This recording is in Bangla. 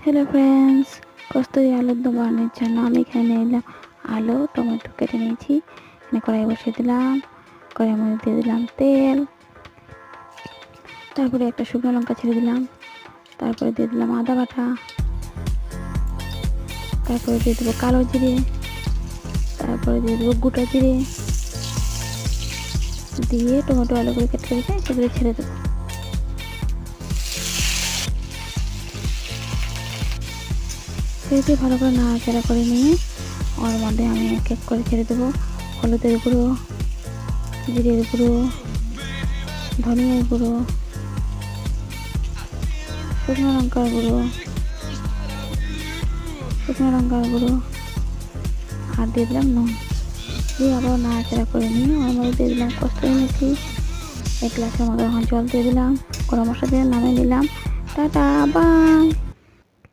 হ্যালো ফ্রেন্ডস, কস্তুরি আলুর দম বানানোর জন্য আমি এখানে নিলাম আলু, টমেটো কেটে নিয়েছি। এখানে কড়াই বসিয়ে দিলাম। কড়াইয়ের মধ্যে দিয়ে দিলাম তেল, তারপরে একটা শুকনো লঙ্কা ছেড়ে দিলাম, তারপরে দিয়ে দিলাম আদা বাটা, তারপরে দিয়ে দেবো কালো জিরে, তারপরে দিয়ে দেবো গোটা জিরে, দিয়ে টমেটো আলুগুলো কেটে রেখে সেগুলো ছেড়ে দেবো। ছেড়ে ভালো করে নাড়াচাড়া করে নিয়ে ওর মধ্যে আমি এক এক করে ছেড়ে দেবো হলুদের গুঁড়ো, জিরের গুঁড়ো, ধনিয়ার গুঁড়ো, শুকনো লঙ্কার গুঁড়ো আর দিয়ে দিলাম নুন। দিয়ে আবার নাড়াচাড়া করে নিয়ে ওর মধ্যে দিয়ে দিলাম কস্তুরি মেথি, 1 গ্লাসের মতো জল দিয়ে দিলাম, গরম মশলা দিয়ে নামিয়ে নিলাম। Tata, by.